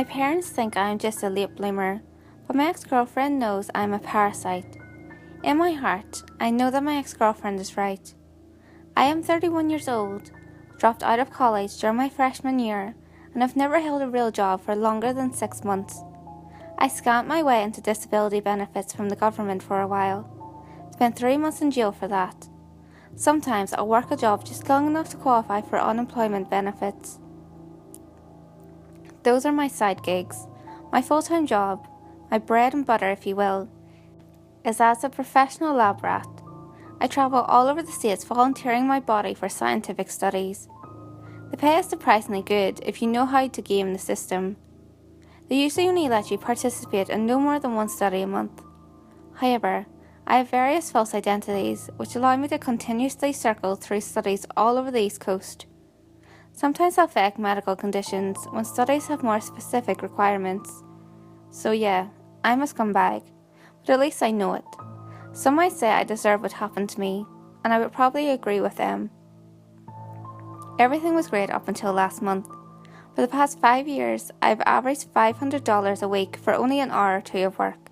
My parents think I am just a late bloomer, but my ex-girlfriend knows I am a parasite. In my heart, I know that my ex-girlfriend is right. I am 31 years old, dropped out of college during my freshman year, and have never held a real job for longer than 6 months. I scammed my way into disability benefits from the government for a while. Spent 3 months in jail for that. Sometimes I'll work a job just long enough to qualify for unemployment benefits. Those are my side gigs. My full-time job, my bread and butter if you will, is as a professional lab rat. I travel all over the States volunteering my body for scientific studies. The pay is surprisingly good if you know how to game the system. They usually only let you participate in no more than one study a month. However, I have various false identities which allow me to continuously circle through studies all over the East Coast. Sometimes I'll fake medical conditions when studies have more specific requirements. So yeah, I'm a scumbag, but at least I know it. Some might say I deserve what happened to me, and I would probably agree with them. Everything was great up until last month. For the past 5 years, I've averaged $500 a week for only an hour or two of work.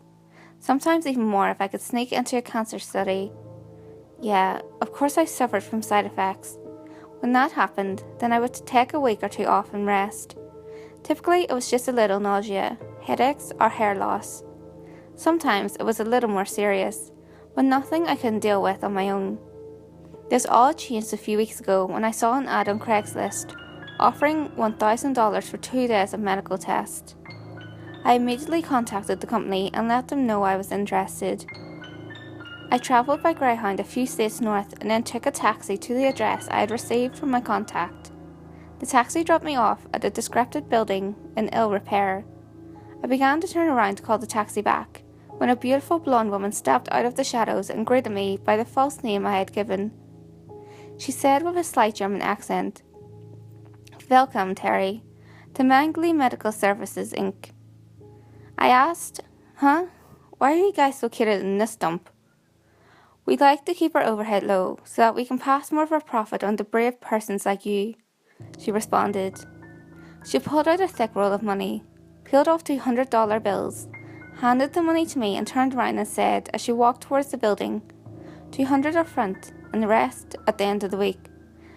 Sometimes even more if I could sneak into a cancer study. Yeah, of course I suffered from side effects. When that happened, then I would take a week or two off and rest. Typically it was just a little nausea, headaches or hair loss. Sometimes it was a little more serious, but nothing I couldn't deal with on my own. This all changed a few weeks ago when I saw an ad on Craigslist offering $1,000 for 2 days of medical tests. I immediately contacted the company and let them know I was interested. I travelled by Greyhound a few states north and then took a taxi to the address I had received from my contact. The taxi dropped me off at a decrepit building in ill repair. I began to turn around to call the taxi back, when a beautiful blonde woman stepped out of the shadows and greeted me by the false name I had given. She said with a slight German accent, "Welcome, Terry, to Mangley Medical Services, Inc." I asked, "Huh? Why are you guys located in this dump?" "We'd like to keep our overhead low so that we can pass more of our profit on to brave persons like you," she responded. She pulled out a thick roll of money, peeled off $200 bills, handed the money to me and turned around and said as she walked towards the building, "$200 up front and the rest at the end of the week.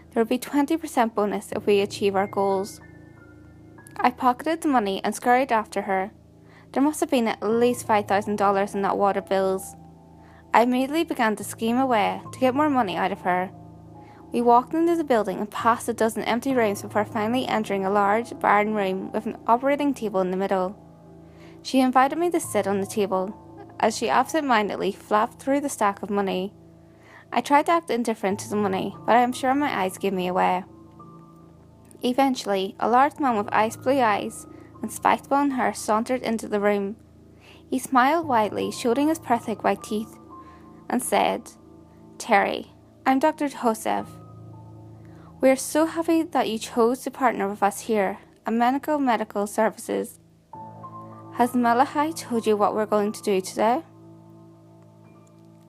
There will be 20% bonus if we achieve our goals." I pocketed the money and scurried after her. There must have been at least $5,000 in that wad of bills. I immediately began to scheme a way to get more money out of her. We walked into the building and passed a dozen empty rooms before finally entering a large, barren room with an operating table in the middle. She invited me to sit on the table, as she absent-mindedly flapped through the stack of money. I tried to act indifferent to the money, but I am sure my eyes gave me away. Eventually, a large man with ice blue eyes and spiked blonde hair sauntered into the room. He smiled widely, showing his perfect white teeth, and said, "Terry, I'm Dr. Joseph. We are so happy that you chose to partner with us here at Medical Services. Has Malachi told you what we're going to do today?"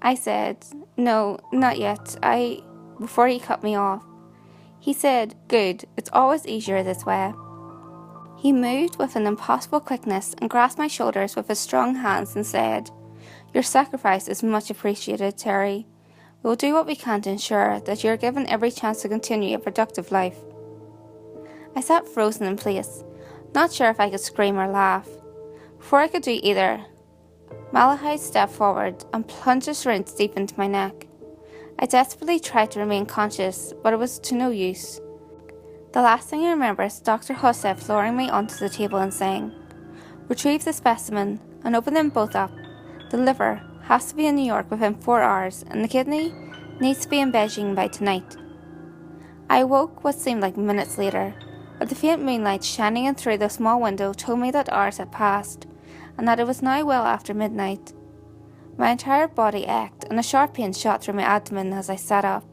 I said, "No, not yet, before he cut me off. He said, "Good, it's always easier this way." He moved with an impossible quickness and grasped my shoulders with his strong hands and said, "Your sacrifice is much appreciated, Terry. We will do what we can to ensure that you are given every chance to continue a productive life." I sat frozen in place, not sure if I could scream or laugh. Before I could do either, Malachi stepped forward and plunged his syringe deep into my neck. I desperately tried to remain conscious, but it was to no use. The last thing I remember is Dr. Joseph lowering me onto the table and saying, "Retrieve the specimen and open them both up. The liver has to be in New York within 4 hours, and the kidney needs to be in Beijing by tonight." I awoke what seemed like minutes later, but the faint moonlight shining in through the small window told me that hours had passed, and that it was now well after midnight. My entire body ached, and a sharp pain shot through my abdomen as I sat up.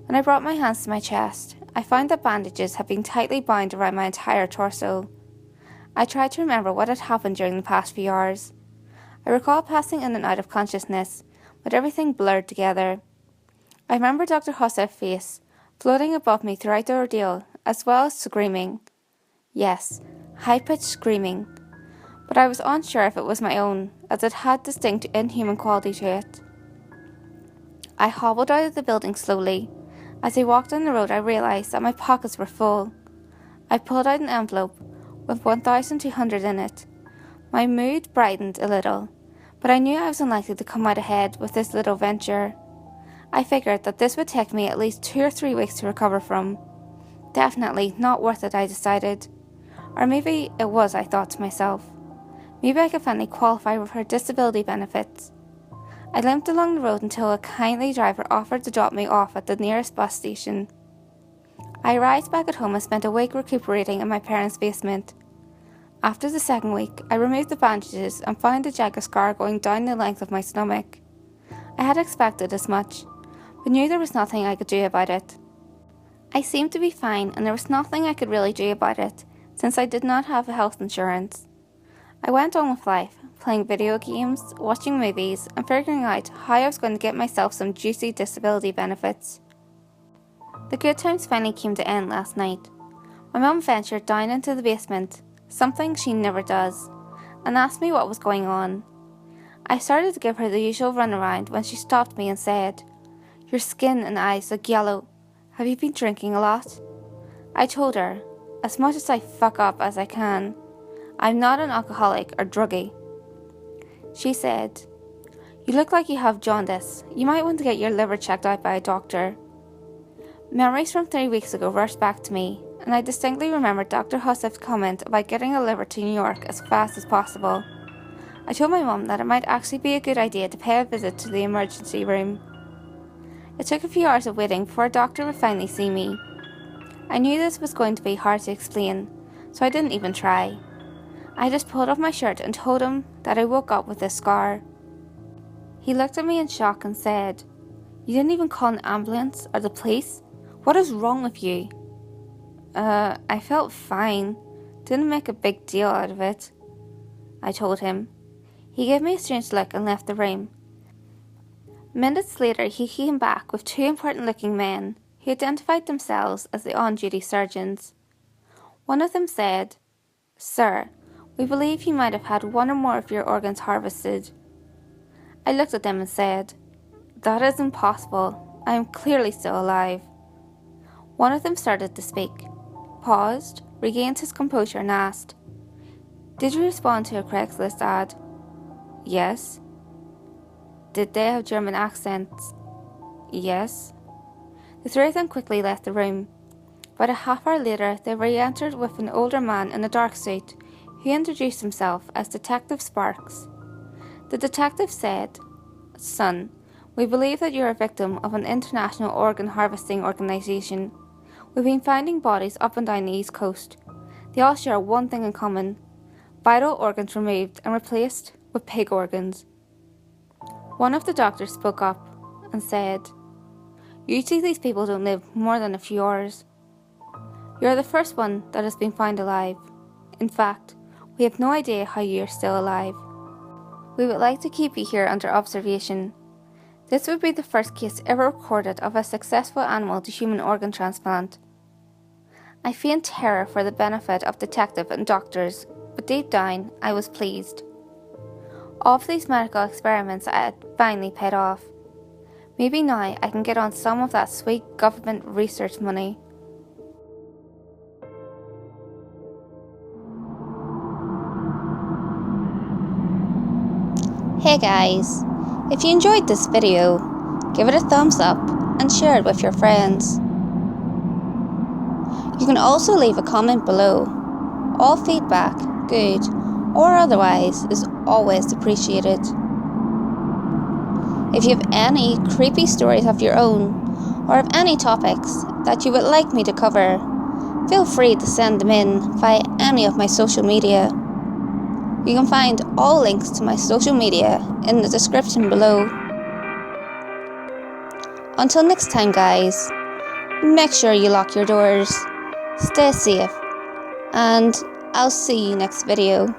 When I brought my hands to my chest, I found that bandages had been tightly bound around my entire torso. I tried to remember what had happened during the past few hours. I recall passing in and out of consciousness, but everything blurred together. I remember Dr. Joseph's face floating above me throughout the ordeal, as well as screaming. Yes, high-pitched screaming, but I was unsure if it was my own, as it had distinct inhuman quality to it. I hobbled out of the building slowly. As I walked down the road, I realised that my pockets were full. I pulled out an envelope with 1,200 in it. My mood brightened a little, but I knew I was unlikely to come out ahead with this little venture. I figured that this would take me at least 2 or 3 weeks to recover from. Definitely not worth it, I decided. Or maybe it was, I thought to myself. Maybe I could finally qualify for her disability benefits. I limped along the road until a kindly driver offered to drop me off at the nearest bus station. I arrived back at home and spent a week recuperating in my parents' basement. After the second week, I removed the bandages and found a jagged scar going down the length of my stomach. I had expected as much, but knew there was nothing I could do about it. I seemed to be fine, and there was nothing I could really do about it, since I did not have health insurance. I went on with life, playing video games, watching movies, and figuring out how I was going to get myself some juicy disability benefits. The good times finally came to end last night. My mum ventured down into the basement, something she never does, and asked me what was going on. I started to give her the usual runaround when she stopped me and said, "Your skin and eyes look yellow. Have you been drinking a lot?" I told her, as much as I fuck up as I can, I'm not an alcoholic or druggie. She said, "You look like you have jaundice. You might want to get your liver checked out by a doctor." Memories from 3 weeks ago rushed back to me, and I distinctly remember Dr. Husseff's comment about getting a liver to New York as fast as possible. I told my mum that it might actually be a good idea to pay a visit to the emergency room. It took a few hours of waiting before a doctor would finally see me. I knew this was going to be hard to explain, so I didn't even try. I just pulled off my shirt and told him that I woke up with this scar. He looked at me in shock and said, "You didn't even call an ambulance or the police? What is wrong with you?" I felt fine. Didn't make a big deal out of it, I told him. He gave me a strange look and left the room. Minutes later, he came back with 2 important-looking men who identified themselves as the on-duty surgeons. One of them said, "Sir, we believe you might have had 1 or more of your organs harvested." I looked at them and said, "That is impossible. I am clearly still alive." One of them started to speak, paused, regained his composure and asked, "Did you respond to a Craigslist ad?" "Yes." "Did they have German accents?" "Yes." The 3 of them quickly left the room. About a half hour later, they re-entered with an older man in a dark suit who introduced himself as Detective Sparks. The detective said, "Son, we believe that you're a victim of an international organ harvesting organization. We've been finding bodies up and down the East Coast. They all share one thing in common: vital organs removed and replaced with pig organs." One of the doctors spoke up and said, "Usually these people don't live more than a few hours. You're the first one that has been found alive. In fact, we have no idea how you're still alive. We would like to keep you here under observation. This would be the first case ever recorded of a successful animal to human organ transplant." I feigned terror for the benefit of detective and doctors, but deep down I was pleased. All of these medical experiments had finally paid off. Maybe now I can get on some of that sweet government research money. Hey guys, if you enjoyed this video, give it a thumbs up and share it with your friends. You can also leave a comment below. All feedback, good or otherwise, is always appreciated. If you have any creepy stories of your own, or have any topics that you would like me to cover, feel free to send them in via any of my social media. You can find all links to my social media in the description below. Until next time guys, make sure you lock your doors, stay safe, and I'll see you next video.